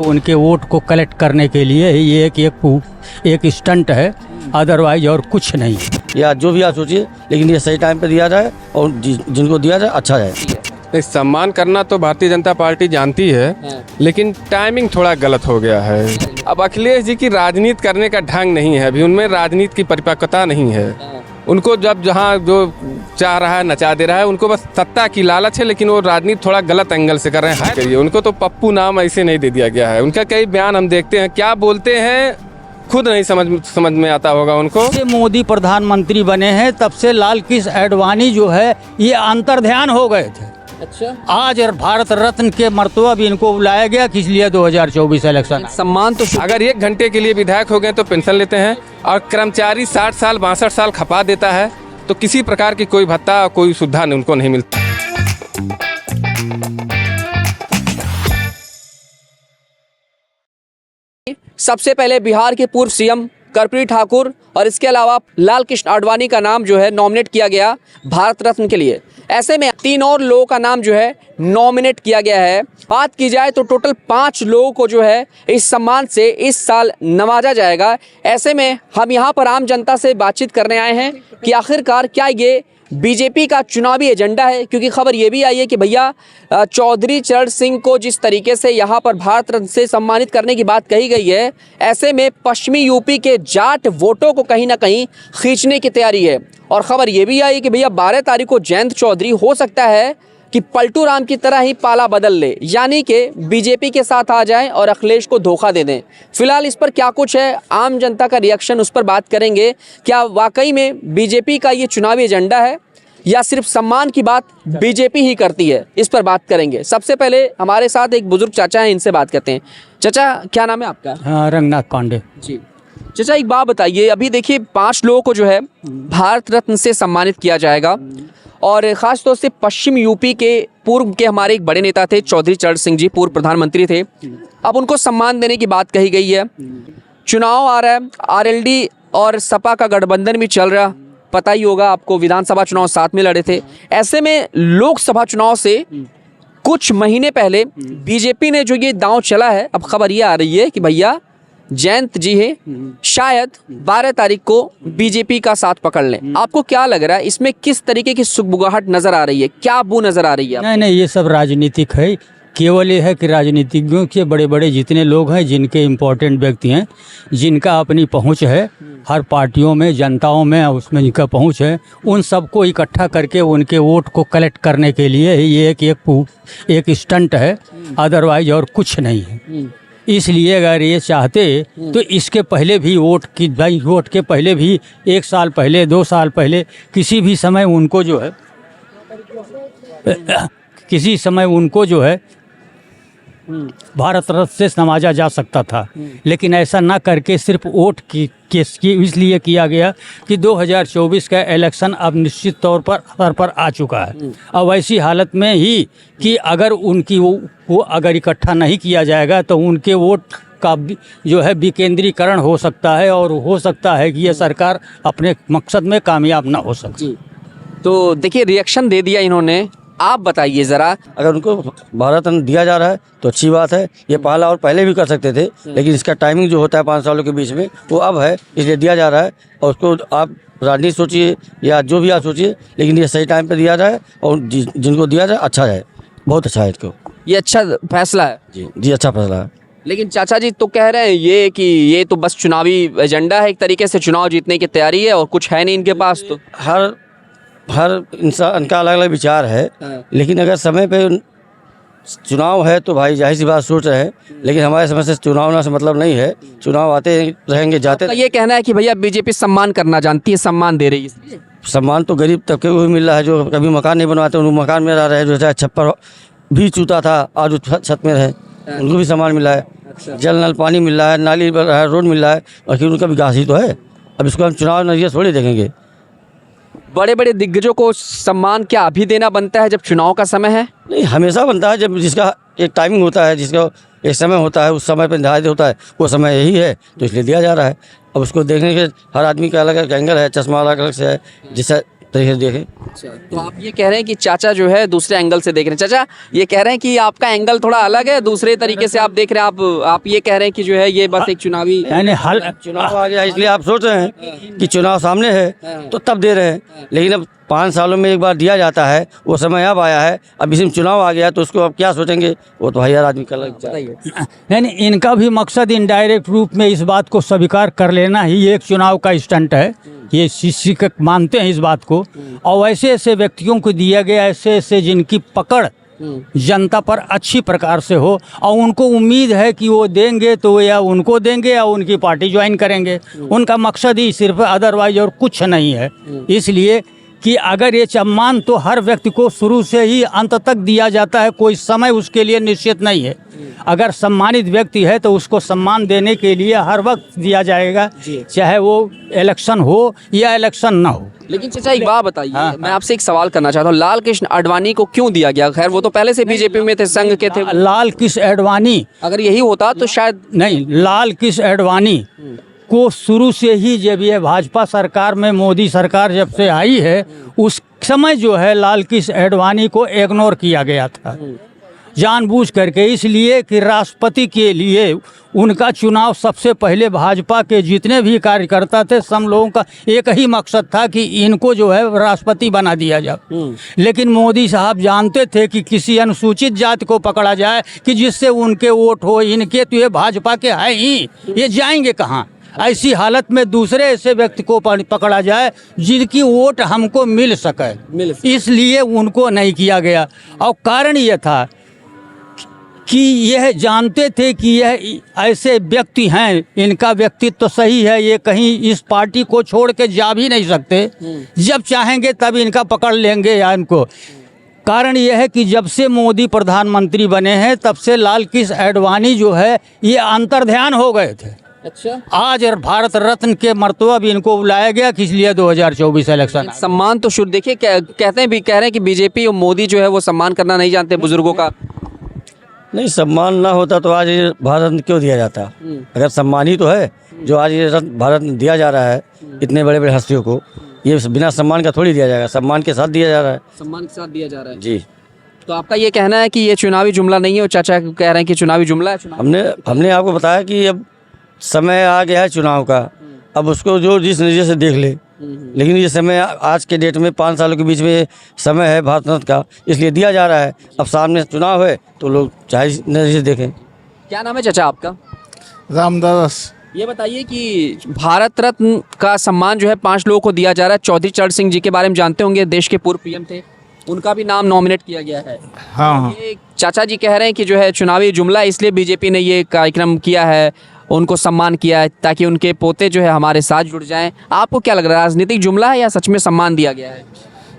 उनके वोट को कलेक्ट करने के लिए ये एक स्टंट है, अदरवाइज और कुछ नहीं। या जो भी आप सोचिए, लेकिन ये सही टाइम पे दिया जाए और जिनको दिया जाए अच्छा जाए। नहीं, सम्मान करना तो भारतीय जनता पार्टी जानती है, लेकिन टाइमिंग थोड़ा गलत हो गया है। अब अखिलेश जी की राजनीति करने का ढंग नहीं है, अभी उनमें राजनीति की परिपक्वता नहीं है। उनको जब जहाँ जो चाह रहा है नचा दे रहा है, उनको बस सत्ता की लालच है, लेकिन वो राजनीति थोड़ा गलत एंगल से कर रहे हैं। करिए, उनको तो पप्पू नाम ऐसे नहीं दे दिया गया है। उनका कई बयान हम देखते हैं, क्या बोलते हैं खुद नहीं समझ में आता होगा उनको। जब से मोदी प्रधानमंत्री बने हैं तब से लाल कृष्ण आडवाणी जो है ये अंतर्ध्यान हो गए थे। अच्छा, आज भारत रत्न के मर्तबा भी इनको बुलाया गया, किस लिए 2024 इलेक्शन। सम्मान तो अगर 1 घंटे के लिए विधायक हो गए तो पेंशन लेते हैं, और कर्मचारी 60 साल 62 साल खपा देता है, तो किसी प्रकार की कोई भत्ता कोई सुविधा उनको नहीं मिलता। सबसे पहले बिहार के पूर्व सीएम कर्पूरी ठाकुर और इसके अलावा लाल कृष्ण आडवाणी का नाम जो है नॉमिनेट किया गया भारत रत्न के लिए। ऐसे में 3 और लोगों का नाम जो है नॉमिनेट किया गया है। बात की जाए तो टोटल 5 लोगों को जो है इस सम्मान से इस साल नवाजा जाएगा। ऐसे में हम यहाँ पर आम जनता से बातचीत करने आए हैं कि आखिरकार क्या ये बीजेपी का चुनावी एजेंडा है, क्योंकि खबर ये भी आई है कि भैया चौधरी चरण सिंह को जिस तरीके से यहाँ पर भारत रत्न से सम्मानित करने की बात कही गई है, ऐसे में पश्चिमी यूपी के जाट वोटों को कहीं ना कहीं खींचने की तैयारी है। और खबर ये भी आई कि भैया 12 तारीख को जयंत चौधरी हो सकता है कि पलटू राम की तरह ही पाला बदल ले, यानी कि बीजेपी के साथ आ जाएं और अखिलेश को धोखा दे दें। फिलहाल इस पर क्या कुछ है, आम जनता का रिएक्शन, उस पर बात करेंगे। क्या वाकई में बीजेपी का ये चुनावी एजेंडा है या सिर्फ सम्मान की बात बीजेपी ही करती है, इस पर बात करेंगे। सबसे पहले हमारे साथ एक बुजुर्ग चाचा हैं, इनसे बात करते हैं। चाचा, क्या नाम है आपका? हाँ, रंगनाथ पांडे जी। चाचा, एक बात बताइए, अभी देखिए 5 लोगों को जो है भारत रत्न से सम्मानित किया जाएगा, और ख़ास तौर से पश्चिम यूपी के पूर्व के हमारे एक बड़े नेता थे चौधरी चरण सिंह जी, पूर्व प्रधानमंत्री थे। अब उनको सम्मान देने की बात कही गई है। चुनाव आ रहा है, आरएलडी और सपा का गठबंधन भी चल रहा, पता ही होगा आपको, विधानसभा चुनाव साथ में लड़े थे। ऐसे में लोकसभा चुनाव से कुछ महीने पहले बीजेपी ने जो ये दांव चला है, अब खबर ये आ रही है कि भैया जयंत जी है शायद 12 तारीख को बीजेपी का साथ पकड़ लें। आपको क्या लग रहा है, इसमें किस तरीके की सुगबुगाहट नजर आ रही है, क्या बू नजर आ रही है? नहीं, ये सब राजनीतिक है। केवल ये है कि राजनीतिज्ञों के बड़े बड़े जितने लोग हैं, जिनके इम्पोर्टेंट व्यक्ति हैं, जिनका अपनी पहुंच है हर पार्टियों में, जनताओं में, उसमें जिनका पहुंच है, उन सबको इकट्ठा करके उनके वोट को कलेक्ट करने के लिए ये एक स्टंट है, अदरवाइज और कुछ नहीं है। इसलिए अगर ये चाहते तो इसके पहले भी वोट के पहले भी 1 साल पहले, 2 साल पहले, किसी भी समय उनको जो है भारत रत्न से नवाजा जा सकता था। लेकिन ऐसा ना करके सिर्फ वोट की इसलिए किया गया कि 2024 का इलेक्शन अब निश्चित तौर पर आ चुका है। अब ऐसी हालत में ही कि अगर उनकी वो अगर इकट्ठा नहीं किया जाएगा तो उनके वोट का जो है विकेंद्रीकरण हो सकता है, और हो सकता है कि यह सरकार अपने मकसद में कामयाब ना हो सके। तो देखिए, रिएक्शन दे दिया इन्होंने। आप बताइए ज़रा, अगर उनको भारत रत्न दिया जा रहा है तो अच्छी बात है। ये पहला और पहले भी कर सकते थे, लेकिन इसका टाइमिंग जो होता है 5 सालों के बीच में, वो अब है, इसलिए दिया जा रहा है। और उसको आप राजनीति सोचिए या जो भी आप सोचिए, लेकिन ये सही टाइम पे दिया जाए और जिनको दिया जाए अच्छा जाए, बहुत अच्छा है। इसको ये अच्छा फैसला है। जी, अच्छा फैसला है। लेकिन चाचा जी तो कह रहे हैं ये कि ये तो बस चुनावी एजेंडा है, एक तरीके से चुनाव जीतने की तैयारी है और कुछ है नहीं इनके पास। तो हर इंसान का अलग अलग विचार है, लेकिन अगर समय पे चुनाव है तो भाई जाहिर सी बात सोच रहे हैं, लेकिन हमारे समय से चुनाव ना से मतलब नहीं है। चुनाव आते रहेंगे, जाते। तो ये कहना है कि भैया बीजेपी सम्मान करना जानती है, सम्मान दे रही है। सम्मान तो गरीब तबके को भी मिल रहा है, जो कभी मकान नहीं बनवाते उनको मकान में रह रहे हैं, जो चाहे छप्पर भी चूता था आज छत में रहे, उनको भी सम्मान मिला है। जल नल पानी मिल रहा है, नाली बन रहा है, रोड मिल रहा है, और फिर उनका विकास ही तो है। अब इसको हम चुनाव नजरिए थोड़ी देखेंगे। बड़े बड़े दिग्गजों को सम्मान क्या अभी देना बनता है जब चुनाव का समय है? नहीं, हमेशा बनता है। जब जिसका एक टाइमिंग होता है, जिसका एक समय होता है, उस समय पर निर्धारित होता है, वो समय यही है, तो इसलिए दिया जा रहा है। अब उसको देखने के हर आदमी का अलग अलग एंगल है, चश्मा अलग अलग से है, जिससे तरीके से देखें। अच्छा, तो आप ये कह रहे हैं कि चाचा जो है दूसरे एंगल से देख रहे हैं। चाचा ये कह रहे हैं कि आपका एंगल थोड़ा अलग है, दूसरे तरीके से आप देख रहे हैं। आप ये कह रहे हैं कि जो है ये बस एक चुनावी यानी हल चुनाव आ गया इसलिए आप सोच रहे हैं कि चुनाव सामने है तो तब दे रहे हैं, लेकिन अब 5 सालों में एक बार दिया जाता है, वो समय अब आया है, अब इसमें चुनाव आ गया तो उसको अब क्या सोचेंगे, वो तो हर आदमी का लग जाए। यानी इनका भी मकसद इनडायरेक्ट रूप में इस बात को स्वीकार कर लेना ही एक चुनाव का स्टंट है। ये शिष्य का मानते हैं इस बात को, और ऐसे ऐसे व्यक्तियों को दिया गया, ऐसे ऐसे जिनकी पकड़ जनता पर अच्छी प्रकार से हो और उनको उम्मीद है कि वो देंगे तो या उनको देंगे या उनकी पार्टी ज्वाइन करेंगे। उनका मकसद ही सिर्फ, अदरवाइज और कुछ नहीं है। इसलिए कि अगर ये सम्मान तो हर व्यक्ति को शुरू से ही अंत तक दिया जाता है, कोई समय उसके लिए निश्चित नहीं है। अगर सम्मानित व्यक्ति है तो उसको सम्मान देने के लिए हर वक्त दिया जाएगा, चाहे वो इलेक्शन हो या इलेक्शन ना हो। लेकिन चाचा एक बात बताइए, मैं आपसे एक सवाल करना चाहता हूँ, लाल कृष्ण आडवाणी को क्यों दिया गया? खैर वो तो पहले से बीजेपी में थे, संघ के थे। लाल कृष्ण आडवाणी, अगर यही होता तो शायद नहीं, लाल कृष्ण आडवाणी को शुरू से ही, जब ये भाजपा सरकार में मोदी सरकार जब से आई है, उस समय जो है लाल कृष्ण आडवाणी को इग्नोर किया गया था जानबूझ करके, इसलिए कि राष्ट्रपति के लिए उनका चुनाव सबसे पहले भाजपा के जितने भी कार्यकर्ता थे, सब लोगों का एक ही मकसद था कि इनको जो है राष्ट्रपति बना दिया जाए। लेकिन मोदी साहब जानते थे कि किसी अनुसूचित जाति को पकड़ा जाए कि जिससे उनके वोट हो, इनके तो ये भाजपा के हैं ही, ये जाएंगे कहाँ। ऐसी हालत में दूसरे ऐसे व्यक्ति को पकड़ा जाए जिनकी वोट हमको मिल सके, इसलिए उनको नहीं किया गया। और कारण ये था कि यह जानते थे कि यह ऐसे व्यक्ति हैं, इनका व्यक्तित्व तो सही है, ये कहीं इस पार्टी को छोड़ के जा भी नहीं सकते, जब चाहेंगे तब इनका पकड़ लेंगे या इनको। कारण यह है कि जब से मोदी प्रधानमंत्री बने हैं तब से लाल कृष्ण आडवाणी जो है ये अंतर्ध्यान हो गए थे। अच्छा, आज भारत रत्न के मर्तबा भी इनको बुलाया गया, किस लिए 2024 इलेक्शन। सम्मान तो शुरू देखिए, कहते हैं भी, कह रहे हैं कि बीजेपी और मोदी जो है वो सम्मान करना नहीं जानते बुजुर्गों का। नहीं, सम्मान ना होता तो आज ये भारत रत्न क्यों दिया जाता? अगर सम्मान ही तो है जो आज ये भारत रत्न दिया जा रहा है इतने बड़े बड़े हस्तियों को, ये बिना सम्मान का थोड़ी दिया जाएगा, सम्मान के साथ दिया जा रहा है। सम्मान के साथ दिया जा रहा है जी। तो आपका ये कहना है कि ये चुनावी जुमला नहीं है, और चाचा कह रहे हैं कि चुनावी जुमला है। हमने आपको बताया कि अब समय आ गया है चुनाव का, अब उसको जो जिस नज़रिए से देख ले, लेकिन ये समय आज के डेट में 5 सालों के बीच में समय है भारत रत्न का, इसलिए दिया जा रहा है। अब सामने चुनाव है तो लोग चाहे नज़रिए से देखें। क्या नाम है चाचा आपका? रामदास। ये बताइए कि भारत रत्न का सम्मान जो है 5 लोगों को दिया जा रहा है। चौधरी चरण सिंह जी के बारे में जानते होंगे, देश के पूर्व पीएम थे, उनका भी नाम नॉमिनेट किया गया है। हाँ, ये चाचा जी कह रहे हैं कि जो है चुनावी जुमला, इसलिए बीजेपी ने ये कार्यक्रम किया है, उनको सम्मान किया है ताकि उनके पोते जो है हमारे साथ जुड़ जाएं। आपको क्या लग रहा है, राजनीतिक जुमला है या सच में सम्मान दिया गया है?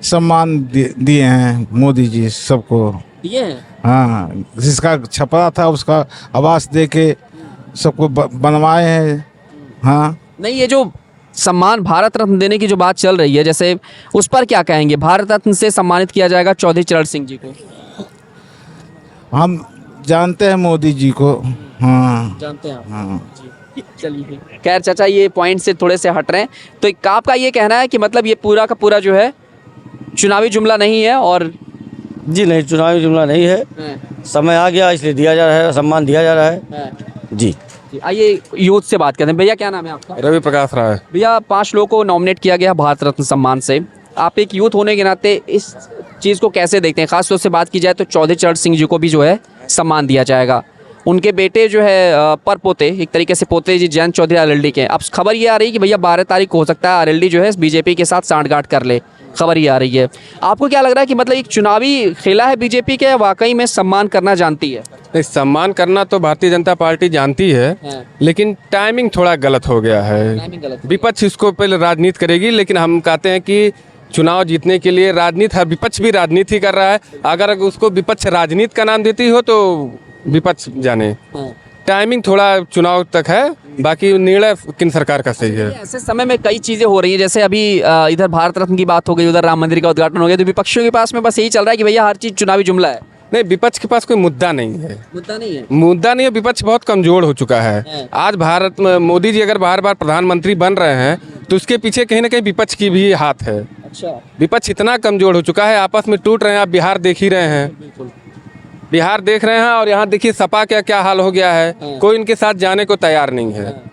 सम्मान दिए हैं मोदी जी सबको। दिए हैं? हाँ, जिसका छपरा था उसका आवास दे के सबको बनवाए हैं। हाँ, नहीं, ये जो सम्मान भारत रत्न देने की जो बात चल रही है, जैसे उस पर क्या कहेंगे? भारत रत्न से सम्मानित किया जाएगा चौधरी चरण सिंह जी को। हम जानते हैं मोदी जी को। हाँ, जानते हैं आप? हाँ। चलिए, खैर चाचा ये पॉइंट से थोड़े से हट रहे हैं, तो आपका ये कहना है कि मतलब ये पूरा का पूरा जो है चुनावी जुमला नहीं है? और जी नहीं, चुनावी जुमला नहीं है, समय आ गया इसलिए दिया जा रहा है, सम्मान दिया जा रहा है। जी। आइए यूथ से बात करते हैं। भैया क्या नाम है आपका? रवि प्रकाश राय। भैया 5 लोगों को नॉमिनेट किया गया भारत रत्न सम्मान से, आप एक यूथ होने के नाते इस चीज़ को कैसे देखते हैं? खास तौर से बात की जाए तो चौधरी चरण सिंह जी को भी जो है सम्मान दिया जाएगा, उनके बेटे जो है पर पोते, एक तरीके से पोते जी जयंत चौधरी आरएलडी के। अब खबर ये आ रही है कि भैया 12 तारीख को हो सकता है आरएलडी जो है बीजेपी के साथ सांठगांठ कर ले, खबर ये आ रही है। आपको क्या लग रहा है कि मतलब एक चुनावी खेला है बीजेपी के, वाकई में सम्मान करना जानती है? नहीं, सम्मान करना तो भारतीय जनता पार्टी जानती है, लेकिन टाइमिंग थोड़ा गलत हो गया है। विपक्ष इसको पहले राजनीति करेगी, लेकिन हम कहते हैं कि चुनाव जीतने के लिए राजनीति, हर विपक्ष भी राजनीति कर रहा है। अगर उसको विपक्ष राजनीति का नाम देती हो तो विपक्ष जाने, टाइमिंग थोड़ा चुनाव तक है, बाकी निर्णय किन सरकार का सही है। ऐसे समय में कई चीज़ें हो रही हैं, जैसे अभी इधर भारत रत्न की बात हो गई, उधर राम मंदिर का उद्घाटन हो गया, तो विपक्षियों के पास में बस यही चल रहा है कि भैया हर चीज़ चुनावी जुमला है। नहीं, विपक्ष के पास कोई मुद्दा नहीं है। मुद्दा नहीं है। मुद्दा नहीं है, विपक्ष बहुत कमजोर हो चुका है। आज भारत में मोदी जी अगर बार बार प्रधानमंत्री बन रहे हैं तो उसके पीछे कहीं ना कहीं विपक्ष की भी हाथ है। अच्छा, विपक्ष इतना कमजोर हो चुका है, आपस में टूट रहे हैं। आप बिहार देख ही रहे हैं, बिहार देख रहे हैं, और यहाँ देखिए सपा क्या क्या हाल हो गया है। कोई इनके साथ जाने को तैयार नहीं है।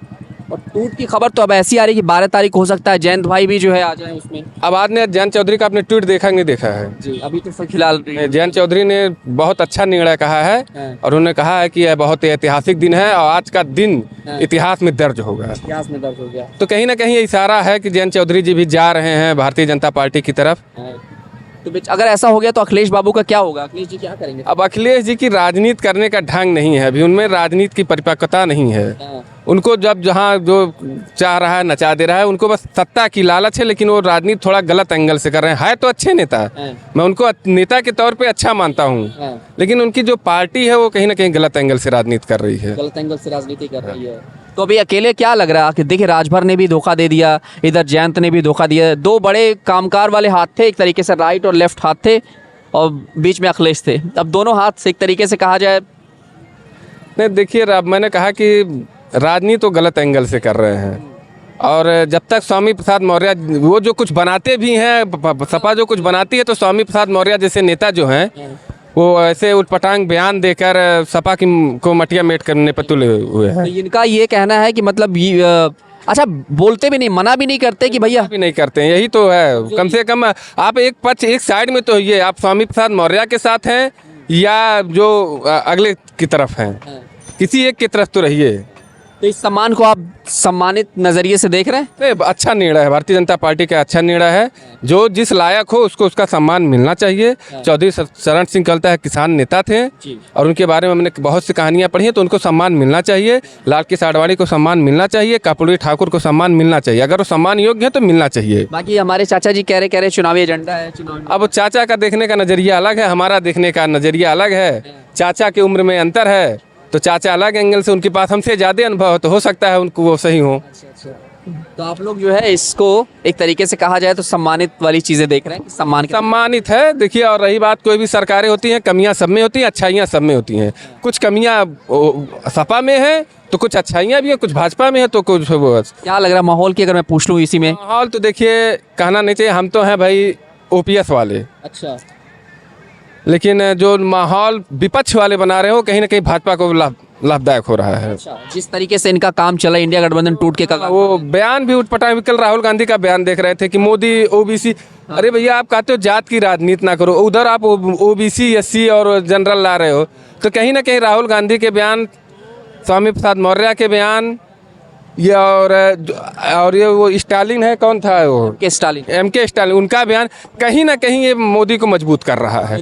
और टूट की खबर तो अब ऐसी आ रही है कि 12 तारीख हो सकता है जयंत भाई भी जो है आ जाए उसमें। अब आज ने जयंत चौधरी का आपने ट्वीट देखा नहीं देखा है? जी, अभी तो फिलहाल जयंत चौधरी ने बहुत अच्छा निर्णय कहा है और उन्होंने कहा है कि यह बहुत ऐतिहासिक दिन है और आज का दिन इतिहास में दर्ज होगा। इतिहास में दर्ज हो गया। तो कहीं ना कहीं ये इशारा है कि जयंत चौधरी जी भी जा रहे हैं भारतीय जनता पार्टी की तरफ। तो अगर ऐसा हो गया तो अखिलेश बाबू का क्या होगा? अखिलेश जी क्या करेंगे? अब अखिलेश जी की राजनीति करने का ढंग नहीं है, अभी उनमें राजनीति की परिपक्वता नहीं है। उनको जब जहाँ जो चाह रहा है नचा दे रहा है, उनको बस सत्ता की लालच है, लेकिन वो राजनीति थोड़ा गलत एंगल से कर रहे हैं। है तो अच्छे नेता, मैं उनको नेता के तौर पे अच्छा मानता हूँ, लेकिन उनकी जो पार्टी है वो कहीं ना कहीं गलत एंगल से राजनीति कर रही है। गलत एंगल से राजनीति कर रही है। तो अभी अकेले क्या लग रहा है कि देखिए राजभर ने भी धोखा दे दिया, इधर जयंत ने भी धोखा दिया। दो बड़े कामकार वाले हाथ थे, एक तरीके से राइट और लेफ्ट हाथ थे, और बीच में अखिलेश थे। अब दोनों हाथ से एक तरीके से कहा जाए। नहीं देखिए, अब मैंने कहा कि राजनीति तो गलत एंगल से कर रहे हैं, और जब तक स्वामी प्रसाद मौर्य वो जो कुछ बनाते भी हैं, सपा जो कुछ बनाती है, तो स्वामी प्रसाद मौर्य जैसे नेता जो हैं वो ऐसे उटपटांग बयान देकर सपा की को मटिया मेट करने पर तुले हुए हैं। तो इनका ये कहना है कि मतलब अच्छा, बोलते भी नहीं, मना भी नहीं करते कि भैया भी नहीं करते हैं, यही तो है। कम से कम आप एक पक्ष एक साइड में तो ये आप स्वामी प्रसाद मौर्य के साथ हैं या जो अगले की तरफ हैं, किसी एक की तरफ तो रहिए। तो इस सम्मान को आप सम्मानित नजरिए से देख रहे हैं? नहीं, अच्छा निर्णय है भारतीय जनता पार्टी का, अच्छा निर्णय है। जो जिस लायक हो उसको उसका सम्मान मिलना चाहिए। चौधरी चरण सिंह कहता है किसान नेता थे और उनके बारे में हमने बहुत सी कहानियां पढ़ी हैं, तो उनको सम्मान मिलना चाहिए। लाल कृष्ण आडवाणी को सम्मान मिलना चाहिए, कर्पूरी ठाकुर को सम्मान मिलना चाहिए। अगर वो सम्मान योग्य है तो मिलना चाहिए। बाकी हमारे चाचा जी कह रहे चुनावी एजेंडा है, चुनाव। अब चाचा का देखने का नजरिया अलग है, हमारा देखने का नजरिया अलग है। चाचा की उम्र में अंतर है, तो चाचा अलग एंगल से, उनके पास हमसे ज़्यादा अनुभव तो हो सकता है उनको वो सही हो। तो आप लोग जो है इसको एक तरीके से कहा जाए तो सम्मानित वाली चीज़ें देख रहे हैं, सम्मानित है। देखिए, और रही बात, कोई भी सरकारें होती हैं, कमियां सब में होती हैं, अच्छाइयां सब में होती हैं। कुछ कमियां सपा में है तो कुछ अच्छाइयां भी हैं, कुछ भाजपा में है तो कुछ क्या लग रहा है माहौल की, अगर मैं पूछ लूँ इसी में? माहौल तो देखिए कहना नहीं चाहिए, हम तो हैं भाई ओपीएस वाले। अच्छा, लेकिन जो माहौल विपक्ष वाले बना रहे हो कहीं ना कहीं भाजपा को लाभदायक हो रहा है। अच्छा, जिस तरीके से इनका काम चला, इंडिया गठबंधन टूट के कल वो बयान भी उठपटांग, कल राहुल गांधी का बयान देख रहे थे कि मोदी ओबीसी। अरे भैया, आप कहते हो जात की राजनीति ना करो, उधर आप ओबीसी एससी और जनरल ला रहे हो, तो कहीं ना कहीं राहुल गांधी के बयान, स्वामी प्रसाद मौर्य के बयान, ये और ये वो स्टालिन है, कौन था वो, एम के स्टालिन, उनका बयान कहीं ना कहीं ये मोदी को मजबूत कर रहा है।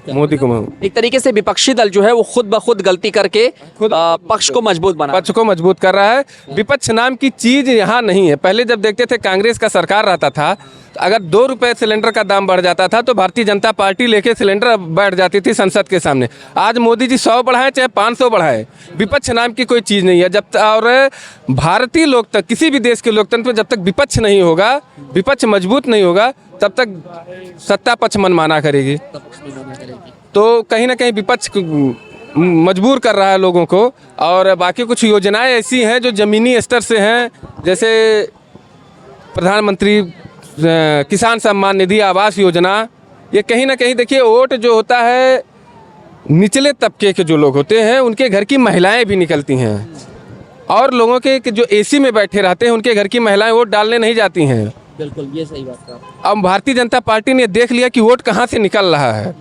मोदी को एक तरीके से विपक्षी दल जो है वो खुद ब खुद गलती करके पक्ष को मजबूत कर रहा है। विपक्ष नाम की चीज यहाँ नहीं है। पहले जब देखते थे कांग्रेस का सरकार रहता था, अगर 2 रुपए सिलेंडर का दाम बढ़ जाता था तो भारतीय जनता पार्टी लेके सिलेंडर बैठ जाती थी संसद के सामने। आज मोदी जी 100 बढ़ाए चाहे 500 बढ़ाए, विपक्ष नाम की कोई चीज़ नहीं है। जब और भारतीय लोकतंत्र, किसी भी देश के लोकतंत्र में जब तक विपक्ष नहीं होगा, विपक्ष मजबूत नहीं होगा, तब तक सत्ता पक्ष मनमाना करेगी। तो कहीं ना कहीं विपक्ष मजबूर कर रहा है लोगों को। और बाकी कुछ योजनाएं ऐसी हैं जो ज़मीनी स्तर से हैं, जैसे प्रधानमंत्री किसान सम्मान निधि, आवास योजना। ये कहीं ना कहीं देखिए, वोट जो होता है निचले तबके के जो लोग होते हैं उनके घर की महिलाएं भी निकलती हैं, और लोगों के जो एसी में बैठे रहते हैं उनके घर की महिलाएं वोट डालने नहीं जाती हैं। बिल्कुल, ये सही बात है। अब भारतीय जनता पार्टी ने देख लिया कि वोट कहाँ से निकल रहा है,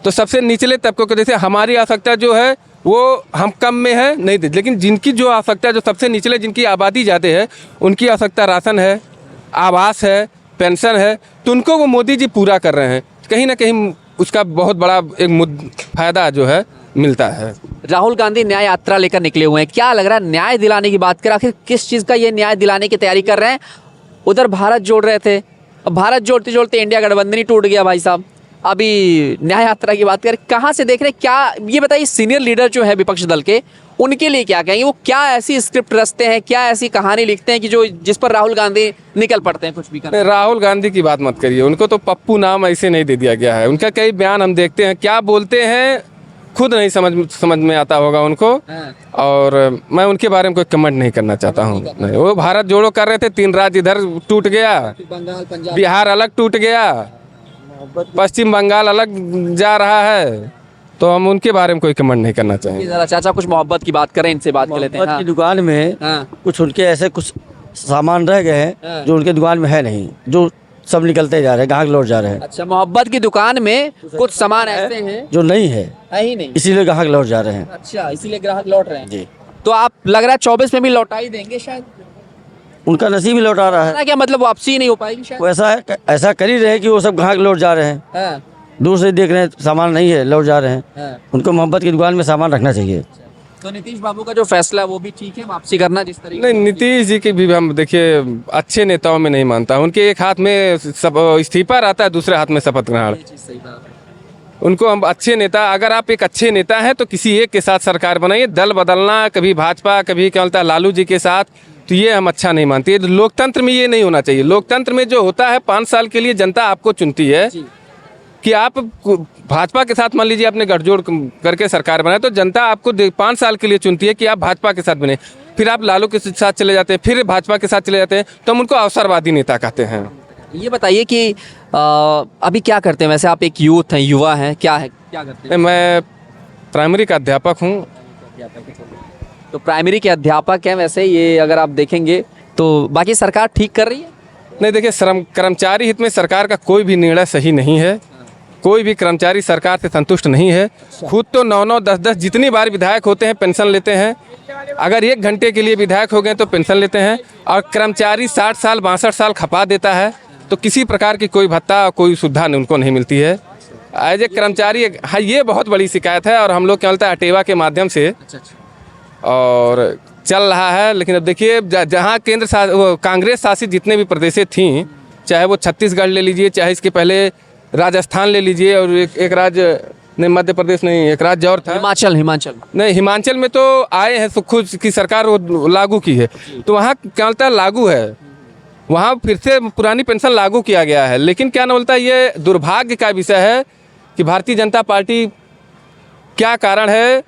तो सबसे निचले तबकों के, जैसे हमारी आवश्यकता जो है वो हम कम में है नहीं दे, लेकिन जिनकी जो आवश्यकता, जो सबसे निचले जिनकी आबादी ज़्यादा है, उनकी आवश्यकता राशन है, आवास है, पेंशन है, तो उनको वो मोदी जी पूरा कर रहे हैं। कहीं ना कहीं उसका बहुत बड़ा एक फायदा जो है मिलता है। राहुल गांधी न्याय यात्रा लेकर निकले हुए हैं, क्या लग रहा है न्याय दिलाने की बात कर, आखिर किस चीज़ का ये न्याय दिलाने की तैयारी कर रहे हैं? उधर भारत जोड़ रहे थे, अब भारत जोड़ते जोड़ते इंडिया गठबंधन ही टूट गया भाई साहब। अभी न्याय यात्रा की बात करें, कहाँ से देख रहे हैं, क्या ये बताइए, सीनियर लीडर जो है विपक्ष दल के, उनके लिए क्या कहेंगे? वो क्या ऐसी स्क्रिप्ट रचते हैं, क्या ऐसी कहानी लिखते हैं कि जो जिस पर राहुल गांधी निकल पड़ते हैं कुछ भी करने? राहुल गांधी की बात मत करिए, उनको तो पप्पू नाम ऐसे नहीं दे दिया गया है। उनका कई बयान हम देखते हैं, क्या बोलते हैं खुद नहीं समझ में आता होगा उनको। और मैं उनके बारे में कोई कमेंट नहीं करना चाहता हूँ। नहीं, वो भारत जोड़ो कर रहे थे, 3 राज्य इधर टूट गया, बंगाल, पंजाब, बिहार अलग टूट गया, पश्चिम बंगाल अलग जा रहा है, तो हम उनके बारे में कोई कमेंट नहीं करना चाहेंगे। जरा चाचा कुछ मोहब्बत की बात करें, इनसे बात कर लेते हैं। मोहब्बत की दुकान में हाँ। कुछ उनके ऐसे कुछ सामान रह गए हाँ। हैं जो उनके दुकान में है नहीं, जो सब निकलते जा रहे हैं, ग्राहक लौट जा रहे हैं। अच्छा, मोहब्बत की दुकान में कुछ सामान ऐसे हैं जो नहीं है, ही नहीं। इसीलिए ग्राहक लौट जा रहे हैं। अच्छा, इसीलिए ग्राहक लौट रहे हैं जी, तो आप लग रहा है 24 में भी लौटा ही देंगे शायद? उनका नसीब ही लौट आ रहा है। क्या मतलब वापसी ही नहीं हो पाएगी शायद? वो ऐसा कर ही रहे कि वो सब ग्राहक लौट जा रहे हैं। हाँ, दूर से देख रहे हैं सामान नहीं है, लौट जा रहे हैं। हाँ। उनको मोहब्बत की दुकान में सामान रखना चाहिए। तो नीतीश बाबू का जो फैसला है वो भी ठीक है, वापसी करना जिस तरीके नहीं, नीतीश जी की भी हम देखिए अच्छे नेताओं में नहीं मानता। उनके एक हाथ में इस्तीफा रहता है, दूसरे हाथ में शपथ ग्रहण। उनको हम अच्छे नेता, अगर आप एक अच्छे नेता हैं तो किसी एक के साथ सरकार बनाइए। दल बदलना, कभी भाजपा कभी क्या बोलता है लालू जी के साथ, तो ये हम अच्छा नहीं मानते। लोकतंत्र में ये नहीं होना चाहिए। लोकतंत्र में जो होता है 5 साल के लिए जनता आपको चुनती है कि आप भाजपा के साथ मान लीजिए आपने गठजोड़ करके सरकार बनाए, तो जनता आपको 5 साल के लिए चुनती है कि आप भाजपा के साथ बने। फिर आप लालू के साथ चले जाते हैं, फिर भाजपा के साथ चले जाते हैं, तो हम उनको अवसरवादी नेता कहते हैं। ये बताइए कि अभी क्या करते हैं वैसे? आप एक यूथ हैं, युवा हैं, क्या करते हैं? मैं प्राइमरी का अध्यापक हूँ। तो प्राइमरी के अध्यापक हैं वैसे, ये अगर आप देखेंगे तो बाकी सरकार ठीक कर रही है? नहीं, देखिए कर्मचारी हित में सरकार का कोई भी निर्णय सही नहीं है। कोई भी कर्मचारी सरकार से संतुष्ट नहीं है। खुद तो 9-9, 10-10 जितनी बार विधायक होते हैं पेंशन लेते हैं। अगर 1 घंटे के लिए विधायक हो गए तो पेंशन लेते हैं। और कर्मचारी 60 साल 62 साल खपा देता है, तो किसी प्रकार की कोई भत्ता, कोई सुविधा उनको नहीं मिलती है। एज ए कर्मचारी हाँ, ये बहुत बड़ी शिकायत है। और हम लोग क्या बोलते हैं अटेवा के माध्यम से और चल रहा है। लेकिन अब देखिए जहाँ कांग्रेस शासित जितने भी प्रदेशें थीं, चाहे वो छत्तीसगढ़ ले लीजिए, चाहे इसके पहले राजस्थान ले लीजिए, और एक राज्य नहीं, मध्य प्रदेश नहीं, एक राज्य और था हिमाचल नहीं, हिमाचल में तो आए हैं, खुद की सरकार वो लागू की है, तो वहाँ क्या बोलता है लागू है, वहाँ फिर से पुरानी पेंशन लागू किया गया है। लेकिन क्या ना बोलता है, ये दुर्भाग्य का विषय है कि भारतीय जनता पार्टी क्या कारण है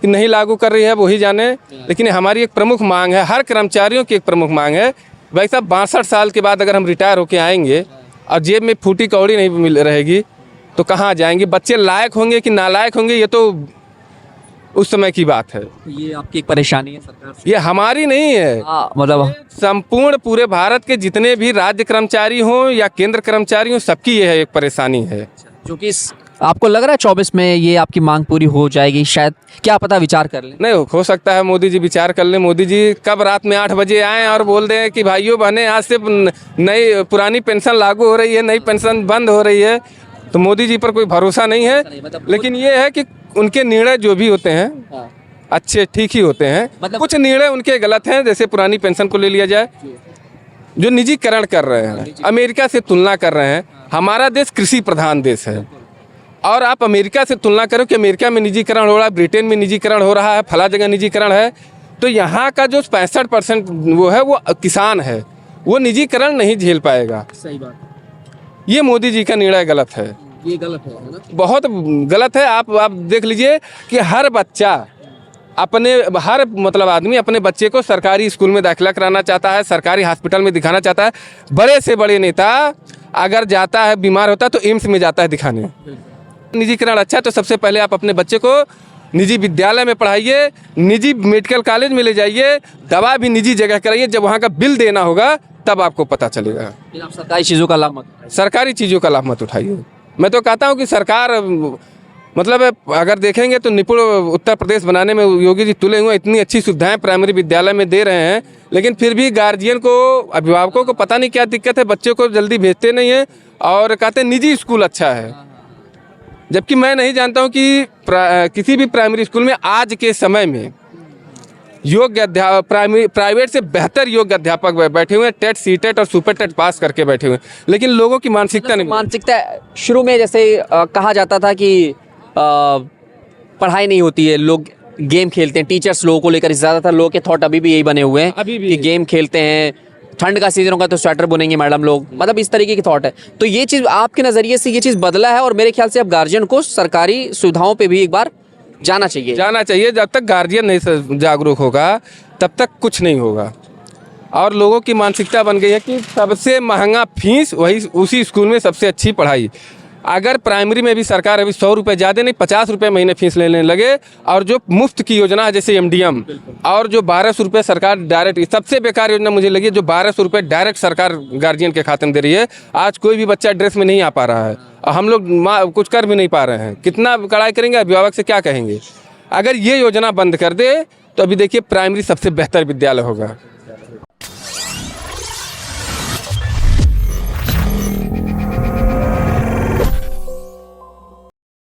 कि नहीं लागू कर रही है वही जाने। लेकिन हमारी एक प्रमुख मांग है, हर कर्मचारियों की एक प्रमुख मांग है, भाई साहब 62 साल के बाद अगर हम रिटायर होके आएंगे और जेब में फूटी कौड़ी नहीं मिल रहेगी तो कहाँ जाएंगे? बच्चे लायक होंगे कि नालायक होंगे, ये तो उस समय की बात है। ये आपकी एक परेशानी है सरकार से? ये हमारी नहीं है, मतलब संपूर्ण पूरे भारत के जितने भी राज्य कर्मचारी हों या केंद्र कर्मचारी हों, सबकी ये एक परेशानी है। क्योंकि आपको लग रहा है 24 में ये आपकी मांग पूरी हो जाएगी शायद? क्या पता विचार कर लें? नहीं, हो सकता है मोदी जी विचार कर लें। मोदी जी कब रात में 8 बजे आएँ और बोल दें कि भाइयों बहनें आज से नई पुरानी पेंशन लागू हो रही है, नई पेंशन बंद हो रही है, तो मोदी जी पर कोई भरोसा नहीं है। लेकिन ये है कि उनके निर्णय जो भी होते हैं अच्छे ठीक ही होते हैं। मतलब कुछ निर्णय उनके गलत हैं, जैसे पुरानी पेंशन को ले लिया जाए, जो निजीकरण कर रहे हैं, अमेरिका से तुलना कर रहे हैं। हमारा देश कृषि प्रधान देश है, और आप अमेरिका से तुलना करो कि अमेरिका में निजीकरण हो रहा है, ब्रिटेन में निजीकरण हो रहा है, फला जगह निजीकरण है, तो यहाँ का जो 65% वो है वो किसान है, वो निजीकरण नहीं झेल पाएगा। सही बात। ये मोदी जी का निर्णय गलत है, ये गलत है ना? बहुत गलत है। आप देख लीजिए कि हर बच्चा हर मतलब आदमी अपने बच्चे को सरकारी स्कूल में दाखिला कराना चाहता है, सरकारी हॉस्पिटल में दिखाना चाहता है। बड़े से बड़े नेता अगर जाता है, बीमार होता है तो एम्स में जाता है दिखाने। निजीकरण अच्छा है तो सबसे पहले आप अपने बच्चे को निजी विद्यालय में पढ़ाइए, निजी मेडिकल कॉलेज में ले जाइए, दवा भी निजी जगह कराइए। जब वहाँ का बिल देना होगा तब आपको पता चलेगा। आप सरकारी चीज़ों का लाभ मत उठाइए। सरकारी चीज़ों का लाभ मत उठाइए। मैं तो कहता हूँ कि सरकार मतलब अगर देखेंगे तो निपुण उत्तर प्रदेश बनाने में योगी जी तुले हुए, इतनी अच्छी सुविधाएं प्राइमरी विद्यालय में दे रहे हैं, लेकिन फिर भी गार्जियन को, अभिभावकों को पता नहीं क्या दिक्कत है, बच्चों को जल्दी भेजते नहीं है और कहते हैं निजी स्कूल अच्छा है। जबकि मैं नहीं जानता हूं कि किसी भी प्राइमरी स्कूल में आज के समय में योग्य प्राइवेट से बेहतर योग्य अध्यापक बैठे हुए हैं, टेट, सीटेट और सुपर टेट पास करके बैठे हुए हैं, लेकिन लोगों की मानसिकता नहीं। मानसिकता शुरू में जैसे कहा जाता था कि पढ़ाई नहीं होती है, लोग गेम खेलते हैं टीचर्स लोगों को लेकर, ज़्यादातर लोगों के थॉट अभी भी यही बने हुए हैं अभी भी कि गेम खेलते हैं, ठंड का सीजन होगा तो स्वेटर बुनेंगे मैडम लोग, मतलब इस तरीके की थॉट है। तो ये चीज़ आपके नज़रिए से ये चीज़ बदला है और मेरे ख्याल से अब गार्जियन को सरकारी सुविधाओं पे भी एक बार जाना चाहिए। जाना चाहिए। जब तक गार्जियन नहीं जागरूक होगा तब तक कुछ नहीं होगा। और लोगों की मानसिकता बन गई है कि सबसे महंगा फीस वही उसी स्कूल में सबसे अच्छी पढ़ाई। अगर प्राइमरी में भी सरकार अभी 100 रुपये ज़्यादा नहीं 50 रुपये महीने फीस लेने लगे, और जो मुफ्त की योजना है जैसे MDM, और जो 1200 रुपये सरकार डायरेक्ट, सबसे बेकार योजना मुझे लगी जो 1200 रुपये डायरेक्ट सरकार गार्जियन के खाते में दे रही है। आज कोई भी बच्चा ड्रेस में नहीं आ पा रहा है और हम लोग कुछ कर भी नहीं पा रहे हैं। कितना कड़ाई करेंगे, अभिभावक से क्या कहेंगे। अगर ये योजना बंद कर दे तो अभी देखिए प्राइमरी सबसे बेहतर विद्यालय होगा।